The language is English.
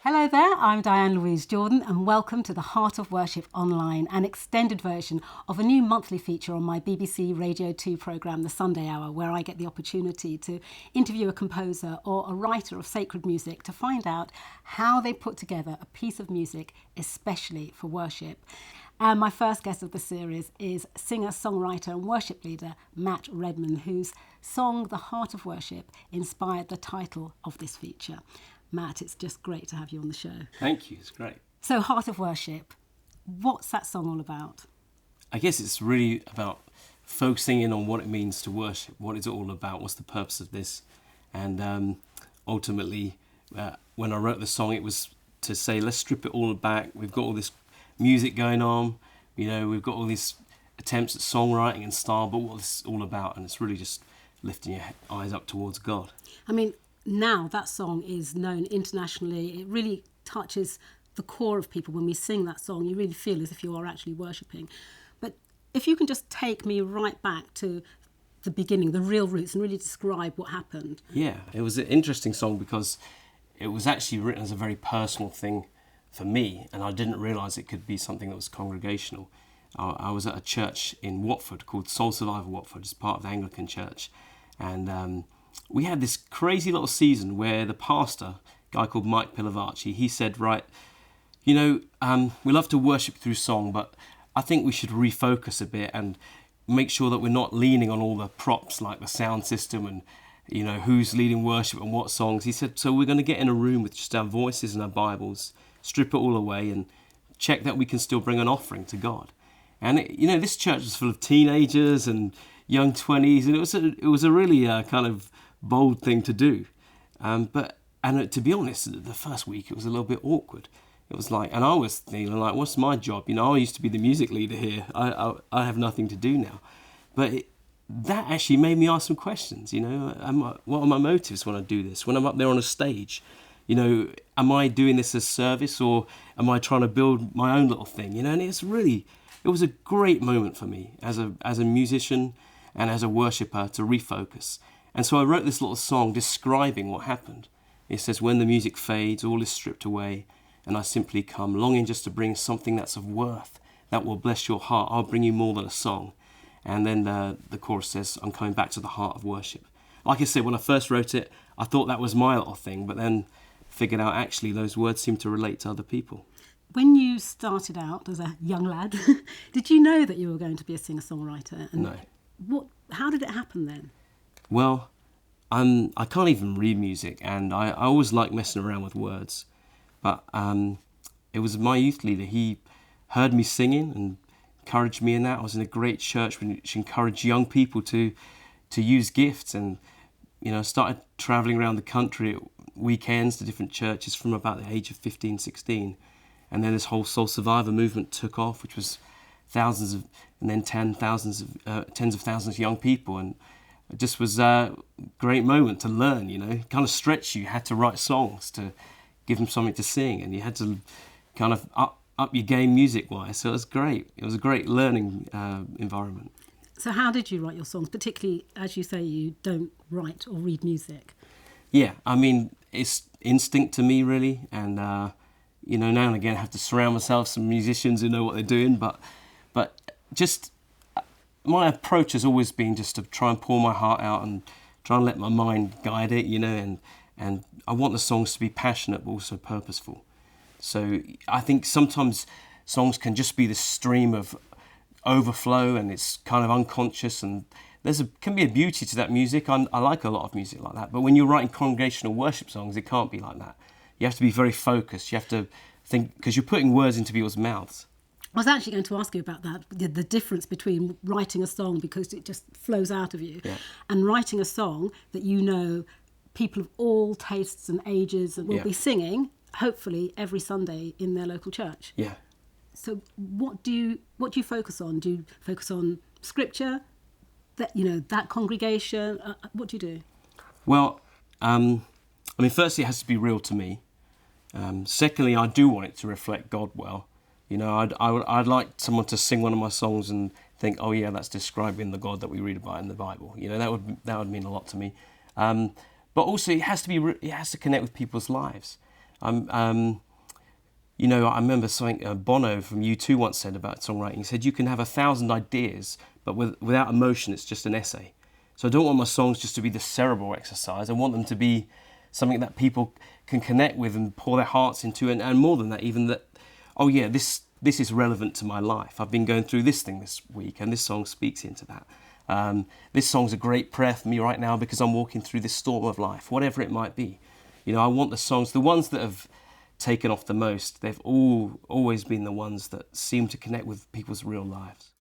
Hello there, I'm Diane Louise Jordan and welcome to the Heart of Worship Online, an extended version of a new monthly feature on my BBC Radio 2 programme, The Sunday Hour, where I get the opportunity to interview a composer or a writer of sacred music to find out how they put together a piece of music especially for worship. And my first guest of the series is singer, songwriter and worship leader Matt Redman, whose song The Heart of Worship inspired the title of this feature. Matt, it's just great to have you on the show. Thank you, it's great. So, Heart of Worship, what's that song all about? I guess it's really about focusing in on what it means to worship. What is it all about? What's the purpose of this? And ultimately, when I wrote the song, it was to say, let's strip it all back. We've got all this music going on, we've got all these attempts at songwriting and style, but what's it all about? And it's really just lifting your eyes up towards God. I mean, now that song is known internationally. It really touches the core of people. When we sing that song, you really feel as if you are actually worshipping. But if you can just take me right back to the beginning, the real roots, and really describe what happened. Yeah, it was an interesting song because it was actually written as a very personal thing for me, and I didn't realise it could be something that was congregational. I was at a church in Watford called Soul Survivor Watford. It's part of the Anglican Church, and we had this crazy little season where the pastor, a guy called Mike Pilavachi, he said, right, we love to worship through song, but I think we should refocus a bit and make sure that we're not leaning on all the props like the sound system and, who's leading worship and what songs. He said, so we're going to get in a room with just our voices and our Bibles, strip it all away and check that we can still bring an offering to God. And, this church was full of teenagers and young 20s, and it was a really kind of bold thing to do. But to be honest, the first week it was a little bit awkward. It was like, and I was thinking like, what's my job? I used to be the music leader here. I have nothing to do now. But that actually made me ask some questions. What are my motives when I do this? When I'm up there on a stage, am I doing this as service or am I trying to build my own little thing? And it was a great moment for me as a musician and as a worshipper to refocus. And so I wrote this little song describing what happened. It says, when the music fades, all is stripped away, and I simply come, longing just to bring something that's of worth, that will bless your heart. I'll bring you more than a song. And then the chorus says, I'm coming back to the heart of worship. Like I said, when I first wrote it, I thought that was my little thing, but then figured out actually those words seem to relate to other people. When you started out as a young lad, did you know that you were going to be a singer-songwriter? And no. How did it happen then? Well, I can't even read music, and I always like messing around with words. But it was my youth leader. He heard me singing and encouraged me in that. I was in a great church which encouraged young people to use gifts, and started travelling around the country at weekends to different churches from about the age of 15, 16. And then this whole Soul Survivor movement took off, which was tens of thousands of young people, and it just was a great moment to learn, kind of stretch you. You had to write songs to give them something to sing, and you had to kind of up your game music-wise. So it was great. It was a great learning environment. So how did you write your songs, particularly, as you say, you don't write or read music? Yeah, it's instinct to me, really, and, now and again I have to surround myself with some musicians who know what they're doing, but just my approach has always been just to try and pour my heart out and try and let my mind guide it, and I want the songs to be passionate but also purposeful. So I think sometimes songs can just be this stream of overflow and it's kind of unconscious, and can be a beauty to that music. I like a lot of music like that, but when you're writing congregational worship songs, it can't be like that. You have to be very focused. You have to think, because you're putting words into people's mouths. I was actually going to ask you about that, the difference between writing a song because it just flows out of you, and writing a song that people of all tastes and ages will be singing, hopefully every Sunday in their local church. Yeah. So what do you focus on? Do you focus on scripture, that congregation? What do you do? Well, firstly, it has to be real to me. Secondly, I do want it to reflect God well. I'd like someone to sing one of my songs and think, oh yeah, that's describing the God that we read about in the Bible. That would mean a lot to me. But also, it has to connect with people's lives. You know, I remember something Bono from U2 once said about songwriting. He said, you can have 1,000 ideas, but without emotion, it's just an essay. So I don't want my songs just to be this cerebral exercise. I want them to be something that people can connect with and pour their hearts into, and more than that, even that, oh yeah, this is relevant to my life. I've been going through this thing this week, and this song speaks into that. This song's a great prayer for me right now because I'm walking through this storm of life, whatever it might be. You know, I want the songs, the ones that have taken off the most, they've always been the ones that seem to connect with people's real lives.